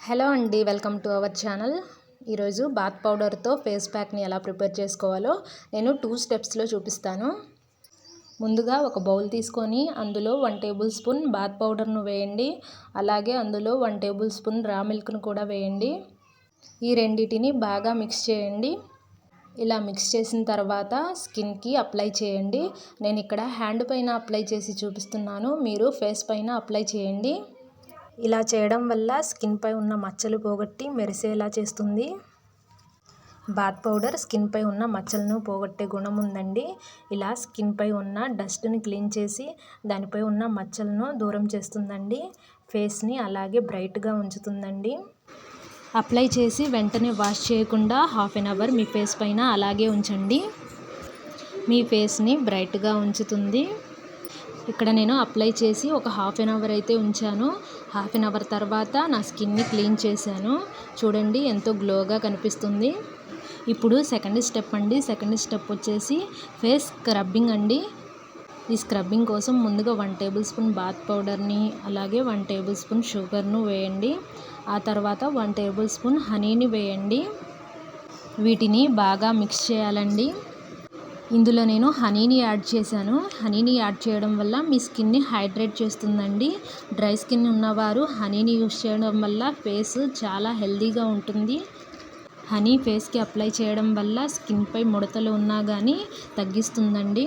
Hello అండి, welcome to our channel. ఈరోజు bath పౌడర్తో face ప్యాక్ని ఎలా ప్రిపేర్ చేసుకోవాలో నేను 2 స్టెప్స్లో చూపిస్తాను. ముందుగా ఒక బౌల్ తీసుకొని అందులో 1 టేబుల్ స్పూన్ బాత్ పౌడర్ను వేయండి. అలాగే అందులో 1 టేబుల్ స్పూన్ రా మిల్క్ను కూడా వేయండి. ఈ రెండింటిని బాగా మిక్స్ చేయండి. ఇలా మిక్స్ చేసిన తర్వాత స్కిన్కి అప్లై చేయండి. నేను ఇక్కడ హ్యాండ్ పైన అప్లై చేసి చూపిస్తున్నాను, మీరు ఫేస్ పైన అప్లై చేయండి. ఇలా చేయడం వల్ల స్కిన్పై ఉన్న మచ్చలు పోగొట్టి మెరిసేలా చేస్తుంది. బాత్ పౌడర్ స్కిన్పై ఉన్న మచ్చలను పోగొట్టే గుణం ఉందండి. ఇలా స్కిన్పై ఉన్న డస్ట్ని క్లీన్ చేసి దానిపై ఉన్న మచ్చలను దూరం చేస్తుందండి. ఫేస్ని అలాగే బ్రైట్గా ఉంచుతుందండి. అప్లై చేసి వెంటనే వాష్ చేయకుండా హాఫ్ అన్ అవర్ మీ ఫేస్ పైన అలాగే ఉంచండి. మీ ఫేస్ని బ్రైట్గా ఉంచుతుంది. ఇక్కడ నేను అప్లై చేసి ఒక హాఫ్ అన్ అవర్ అయితే ఉంచాను. హాఫ్ అన్ అవర్ తర్వాత నా స్కిన్ని క్లీన్ చేశాను. చూడండి ఎంతో గ్లోగా కనిపిస్తుంది. ఇప్పుడు సెకండ్ స్టెప్ అండి. సెకండ్ స్టెప్ వచ్చేసి ఫేస్ స్క్రబ్బింగ్ అండి. ఈ స్క్రబ్బింగ్ కోసం ముందుగా 1 టేబుల్ స్పూన్ బాత్ పౌడర్ని అలాగే 1 టేబుల్ స్పూన్ షుగర్ను వేయండి. ఆ తర్వాత 1 టేబుల్ స్పూన్ హనీని వేయండి. వీటిని బాగా మిక్స్ చేయాలండి. ఇందులో నేను హనీని యాడ్ చేశాను. హనీని యాడ్ చేయడం వల్ల మీ స్కిన్ని హైడ్రేట్ చేస్తుందండి. డ్రై స్కిన్ ఉన్నవారు హనీని యూస్ చేయడం వల్ల ఫేస్ చాలా హెల్తీగా ఉంటుంది. హనీ ఫేస్కి అప్లై చేయడం వల్ల స్కిన్పై ముడతలు ఉన్నా కానీ తగ్గిస్తుందండి.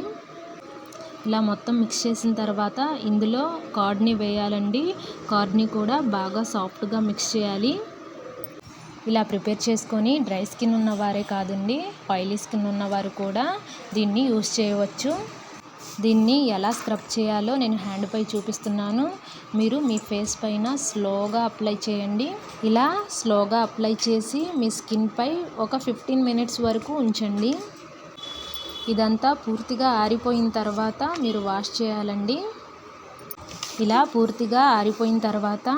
ఇలా మొత్తం మిక్స్ చేసిన తర్వాత ఇందులో కర్డ్ని వేయాలండి. కర్డ్ని కూడా బాగా సాఫ్ట్గా మిక్స్ చేయాలి. ఇలా ప్రిపేర్ చేసుకొని డ్రై స్కిన్ ఉన్నవారే కాదండి, ఆయిలీ స్కిన్ ఉన్నవారు కూడా దీన్ని యూస్ చేయవచ్చు. దీన్ని ఎలా స్క్రబ్ చేయాలో నేను హ్యాండ్పై చూపిస్తున్నాను. మీరు మీ ఫేస్ పైన స్లోగా అప్లై చేయండి. ఇలా స్లోగా అప్లై చేసి మీ స్కిన్పై ఒక 15 మినిట్స్ వరకు ఉంచండి. ఇదంతా పూర్తిగా ఆరిపోయిన తర్వాత మీరు వాష్ చేయాలండి. ఇలా పూర్తిగా ఆరిపోయిన తర్వాత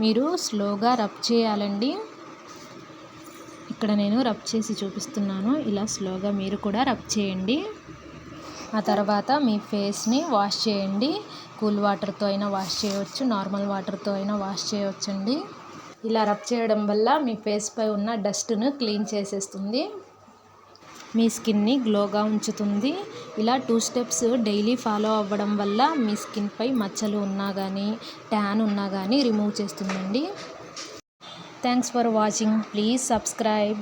మీరు స్లోగా రబ్ చేయాలండి. ఇక్కడ నేను రబ్ చేసి చూపిస్తున్నాను. ఇలా స్లోగా మీరు కూడా రబ్ చేయండి. ఆ తర్వాత మీ ఫేస్ని వాష్ చేయండి. కూల్ వాటర్తో అయినా వాష్ చేయవచ్చు, నార్మల్ వాటర్తో అయినా వాష్ చేయవచ్చండి. ఇలా రబ్ చేయడం వల్ల మీ ఫేస్పై ఉన్న డస్ట్ను క్లీన్ చేసేస్తుంది. మీ స్కిన్ని గ్లోగా ఉంచుతుంది. ఇలా 2 స్టెప్స్ డైలీ ఫాలో అవ్వడం వల్ల మీ స్కిన్పై మచ్చలు ఉన్నా కానీ ట్యాన్ ఉన్నా కానీ రిమూవ్ చేస్తుందండి. Thanks for watching. Please subscribe.